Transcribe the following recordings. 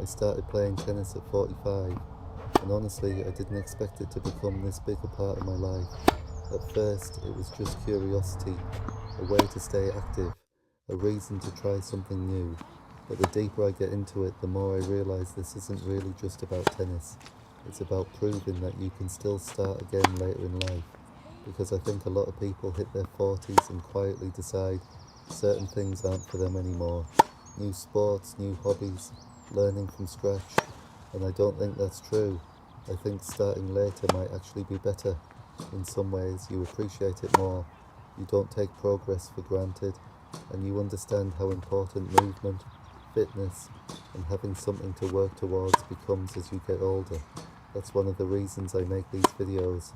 I started playing tennis at 45, and honestly I didn't expect it to become this big a part of my life. At first it was just curiosity, a way to stay active, a reason to try something new. But the deeper I get into it, the more I realise this isn't really just about tennis. It's about proving that you can still start again later in life. Because I think a lot of people hit their 40s and quietly decide certain things aren't for them anymore. New sports, new hobbies, learning from scratch. And I don't think that's true. I think starting later might actually be better. In some ways, you appreciate it more. You don't take progress for granted, and you understand how important movement, fitness, and having something to work towards becomes as you get older. That's one of the reasons I make these videos.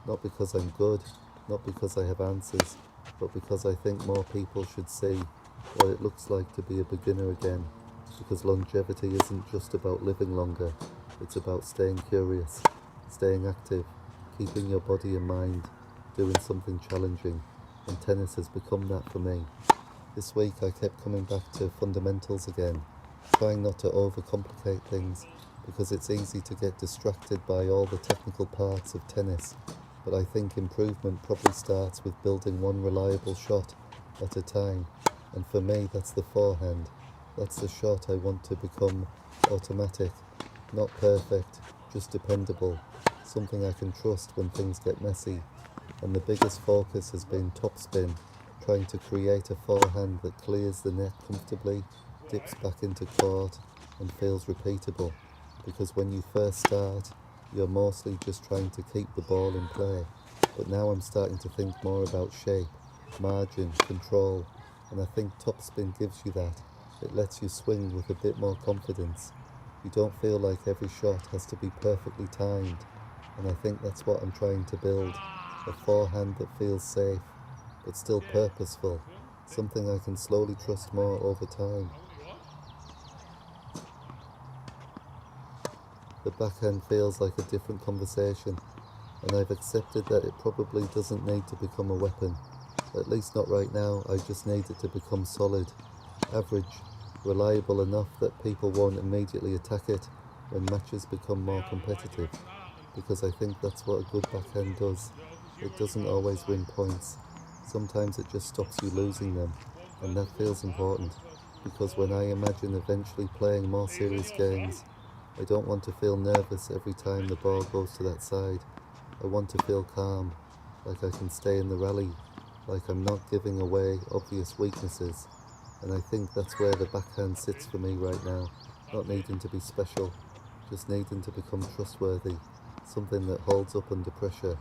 Not because I'm good, not because I have answers, but because I think more people should see what it looks like to be a beginner again. Because longevity isn't just about living longer, it's about staying curious, staying active, keeping your body and mind, doing something challenging, and tennis has become that for me. This week I kept coming back to fundamentals again, trying not to overcomplicate things, because it's easy to get distracted by all the technical parts of tennis, but I think improvement probably starts with building one reliable shot at a time, and for me that's the forehand. That's the shot I want to become automatic, not perfect, just dependable, something I can trust when things get messy. And the biggest focus has been topspin, trying to create a forehand that clears the net comfortably, dips back into court, and feels repeatable. Because when you first start, you're mostly just trying to keep the ball in play. But now I'm starting to think more about shape, margin, control, and I think topspin gives you that. It lets you swing with a bit more confidence. You don't feel like every shot has to be perfectly timed, and I think that's what I'm trying to build. A forehand that feels safe, but still purposeful, something I can slowly trust more over time. The backhand feels like a different conversation, and I've accepted that it probably doesn't need to become a weapon. At least not right now. I just need it to become solid, average, reliable enough that people won't immediately attack it when matches become more competitive, because I think that's what a good backhand does. It doesn't always win points. Sometimes it just stops you losing them, and that feels important, because when I imagine eventually playing more serious games, I don't want to feel nervous every time the ball goes to that side. I want to feel calm, like I can stay in the rally, like I'm not giving away obvious weaknesses. And I think that's where the backhand sits for me right now, not needing to be special, just needing to become trustworthy, something that holds up under pressure,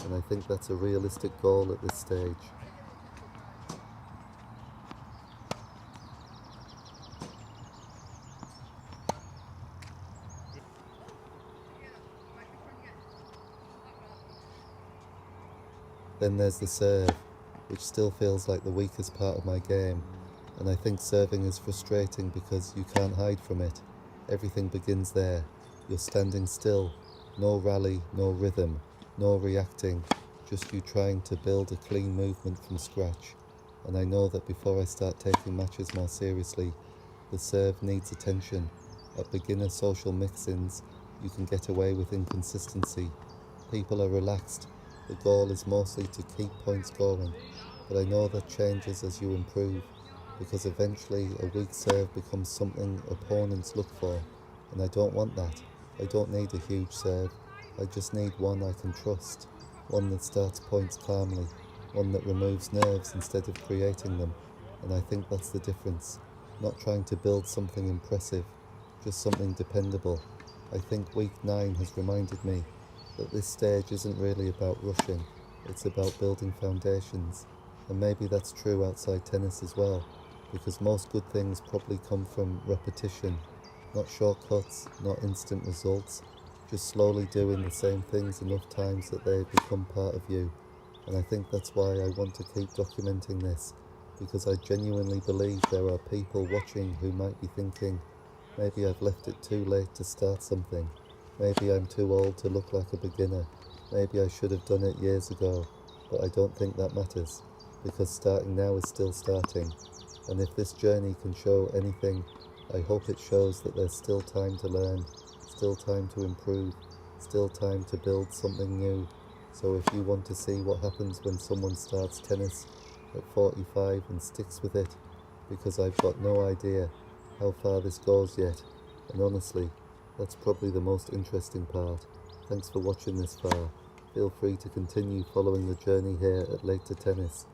and I think that's a realistic goal at this stage. Then there's the serve, which still feels like the weakest part of my game, and I think serving is frustrating because you can't hide from it. Everything begins there. You're standing still, no rally, no rhythm, no reacting, just you trying to build a clean movement from scratch. And I know that before I start taking matches more seriously, the serve needs attention. At beginner social mix-ins, you can get away with inconsistency. People are relaxed. The goal is mostly to keep points going, but I know that changes as you improve, because eventually a weak serve becomes something opponents look for, and I don't want that. I don't need a huge serve, I just need one I can trust, one that starts points calmly, one that removes nerves instead of creating them, and I think that's the difference. Not trying to build something impressive, just something dependable. I think week 9 has reminded me that this stage isn't really about rushing, it's about building foundations. And maybe that's true outside tennis as well, because most good things probably come from repetition, not shortcuts, not instant results, just slowly doing the same things enough times that they become part of you. And I think that's why I want to keep documenting this, because I genuinely believe there are people watching who might be thinking, maybe I've left it too late to start something. Maybe I'm too old to look like a beginner. Maybe I should have done it years ago. But I don't think that matters, because starting now is still starting. And if this journey can show anything, I hope it shows that there's still time to learn, still time to improve, still time to build something new. So if you want to see what happens when someone starts tennis at 45 and sticks with it, because I've got no idea how far this goes yet, and honestly, that's probably the most interesting part. Thanks for watching this far. Feel free to continue following the journey here at Late to Tennis.